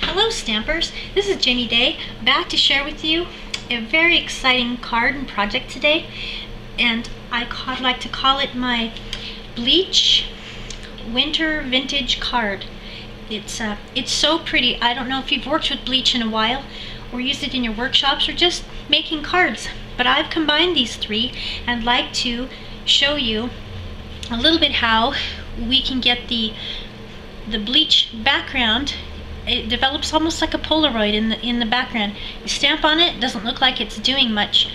Hello Stampers, this is Jenny Day, back to share with you a very exciting card and project today, and I'd like to call it my Bleach Winter Vintage Card. It's so pretty. I don't know if you've worked with bleach in a while or used it in your workshops or just making cards, but I've combined these three and I'd like to show you a little bit how we can get the bleach background. It develops almost like a Polaroid in the background. You stamp on it, doesn't look like it's doing much,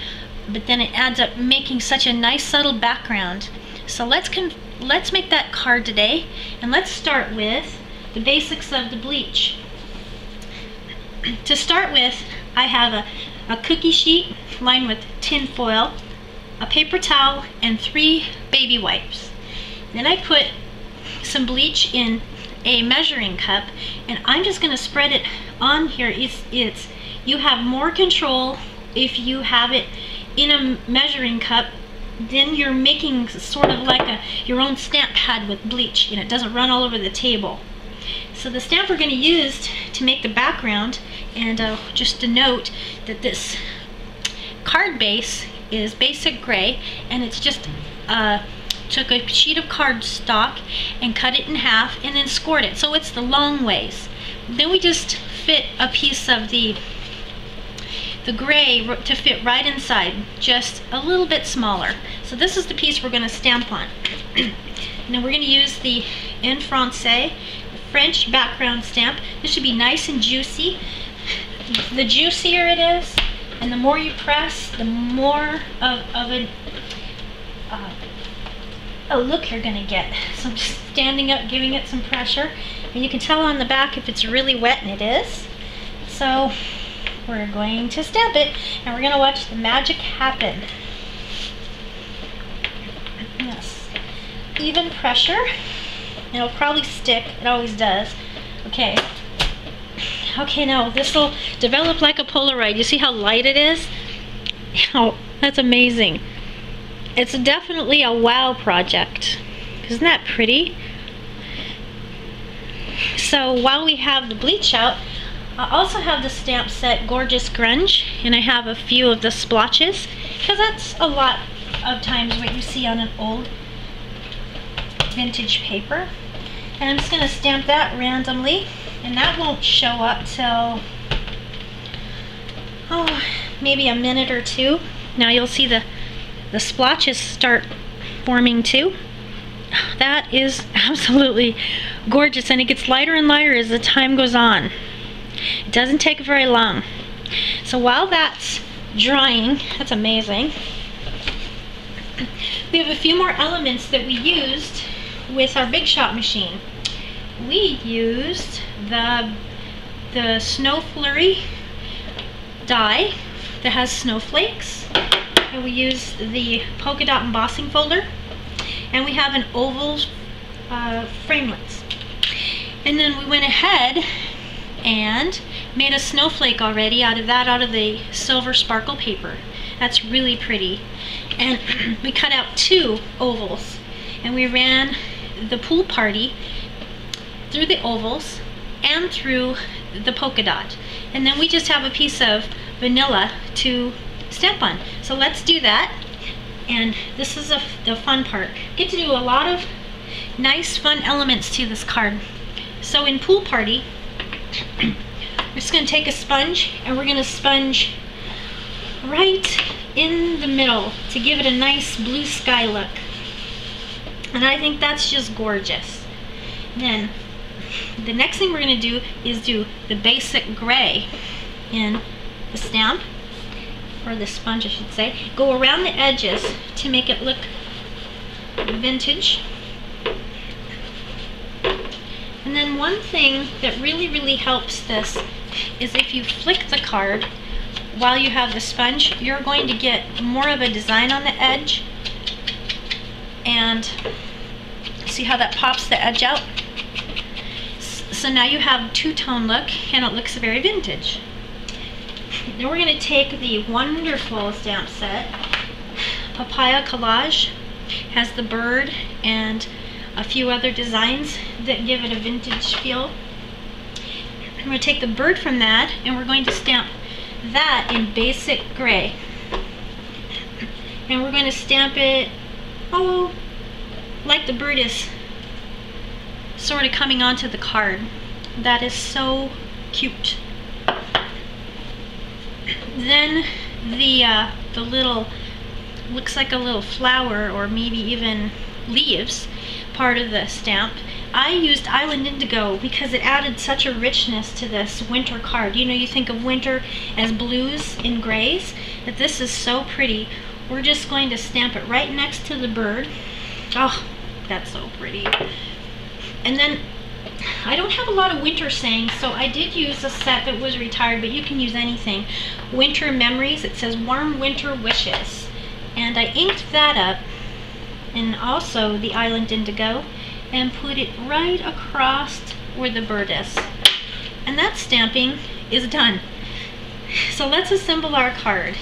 but then it adds up making such a nice subtle background. So let's make that card today, and let's start with the basics of the bleach. To start with, I have a cookie sheet lined with tin foil, a paper towel, and 3 baby wipes. Then I put some bleach in a measuring cup, and I'm just going to spread it on here. You have more control if you have it in a measuring cup. Then you're making sort of like your own stamp pad with bleach, and it doesn't run all over the table. So the stamp we're going to use to make the background, and just a note that this card base is basic gray, and it's just took a sheet of cardstock and cut it in half and then scored it, so it's the long ways. Then we just fit a piece of the gray to fit right inside, just a little bit smaller. So this is the piece we're going to stamp on. And then we're going to use the En Francais French background stamp. This should be nice and juicy. The juicier it is, and the more you press, the more of a look you're going to get. So I'm just standing up, giving it some pressure, and you can tell on the back if it's really wet, and it is. So we're going to stamp it, and we're going to watch the magic happen. Yes, even pressure. It'll probably stick. It always does. Okay. Okay, now this will develop like a Polaroid. You see how light it is? Oh, that's amazing. It's definitely a wow project. Isn't that pretty? So while we have the bleach out, I also have the stamp set Gorgeous Grunge, and I have a few of the splotches, because that's a lot of times what you see on an old vintage paper. And I'm just going to stamp that randomly, and that won't show up till maybe a minute or two. Now you'll see the splotches start forming too. That is absolutely gorgeous, and it gets lighter and lighter as the time goes on. It doesn't take very long. So while that's drying, that's amazing, we have a few more elements that we used with our Big Shot machine. We used the Snow Flurry die that has snowflakes, and we used the polka dot embossing folder, and we have an oval framelits. And then we went ahead and made a snowflake already out of the silver sparkle paper. That's really pretty. And we cut out 2 ovals, and we ran the pool party through the ovals and through the polka dot. And then we just have a piece of vanilla to stamp on. So let's do that. And this is the fun part. Get to do a lot of nice fun elements to this card. So in pool party, we're just going to take a sponge, and we're going to sponge right in the middle to give it a nice blue sky look. And I think that's just gorgeous. Then the next thing we're going to do is do the basic gray in the stamp, or the sponge I should say. Go around the edges to make it look vintage. And then one thing that really helps this is if you flick the card while you have the sponge, you're going to get more of a design on the edge. And see how that pops the edge out? So now you have two-tone look, and it looks very vintage. Then we're going to take the wonderful stamp set, Papaya Collage. Has the bird and a few other designs that give it a vintage feel. I'm going to take the bird from that and we're going to stamp that in basic gray. And we're going to stamp it, oh, like the bird is sort of coming onto the card. That is so cute. Then the little, looks like a little flower or maybe even leaves part of the stamp. I used Island Indigo because it added such a richness to this winter card. You know, you think of winter as blues and grays, but this is so pretty. We're just going to stamp it right next to the bird. Oh, that's so pretty. And then I don't have a lot of winter sayings, so I did use a set that was retired, but you can use anything. Winter Memories, it says Warm Winter Wishes. And I inked that up, and also the Island Indigo, and put it right across where the bird is. And that stamping is done. So let's assemble our card.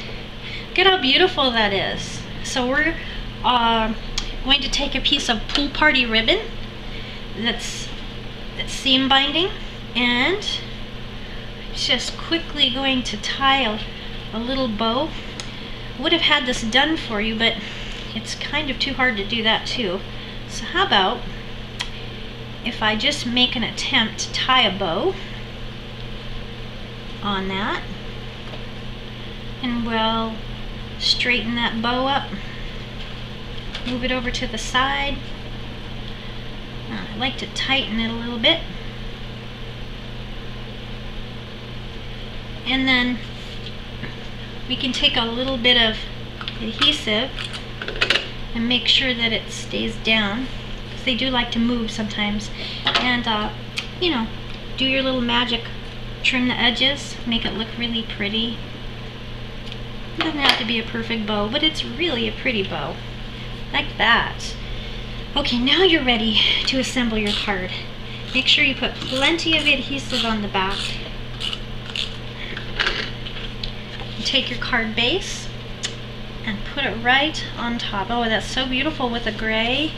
Look at how beautiful that is. So we're going to take a piece of Pool Party ribbon that's seam binding, and just quickly going to tie a little bow. I would have had this done for you, but it's kind of too hard to do that too. So how about if I just make an attempt to tie a bow on that, and we'll straighten that bow up, move it over to the side. I like to tighten it a little bit, and then we can take a little bit of adhesive and make sure that it stays down, because they do like to move sometimes. And you know, do your little magic, trim the edges, make it look really pretty. It doesn't have to be a perfect bow, but it's really a pretty bow, like that. Okay, now you're ready to assemble your card. Make sure you put plenty of adhesive on the back. Take your card base and put it right on top. Oh, that's so beautiful with the gray.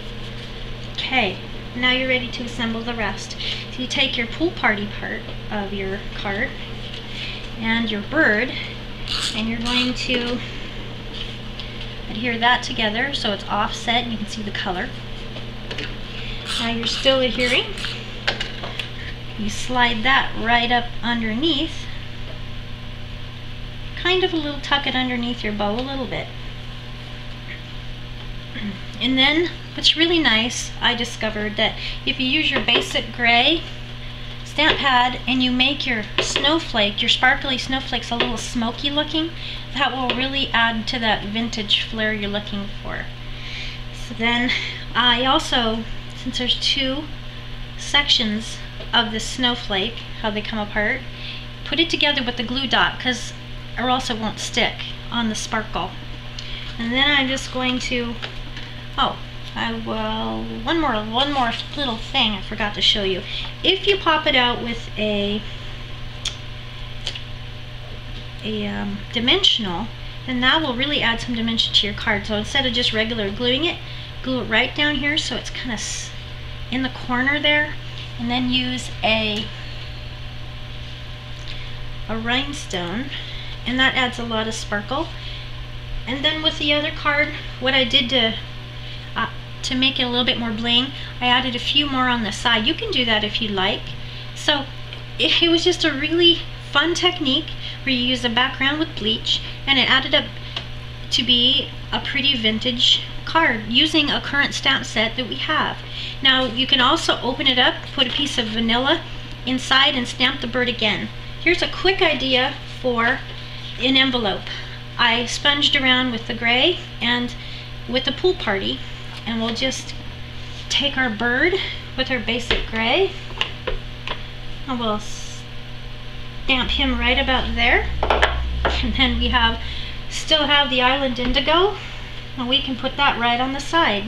Okay, now you're ready to assemble the rest. So you take your Pool Party part of your card and your bird, and you're going to adhere that together so it's offset and you can see the color. Now you're still adhering. You slide that right up underneath, kind of a little tuck it underneath your bow a little bit. And then what's really nice, I discovered that if you use your basic gray stamp pad and you make your snowflake, your sparkly snowflakes, a little smoky looking, that will really add to that vintage flair you're looking for. So then I also, since there's two sections of the snowflake, how they come apart, put it together with the glue dot, because or else it won't stick on the sparkle. And then I'm just going to, oh, I will, one more little thing I forgot to show you. If you pop it out with a dimensional, then that will really add some dimension to your card. So instead of just regular gluing it, glue it right down here so it's kind of in the corner there, and then use a rhinestone, and that adds a lot of sparkle. And then with the other card, what I did to make it a little bit more bling, I added a few more on the side. You can do that if you like. So it was just a really fun technique where you use a background with bleach, and it added up to be a pretty vintage card using a current stamp set that we have. Now you can also open it up, put a piece of vanilla inside, and stamp the bird again. Here's a quick idea for an envelope. I sponged around with the gray and with the Pool Party, and we'll just take our bird with our basic gray, and we'll stamp him right about there. And then we still have the Island Indigo, and we can put that right on the side.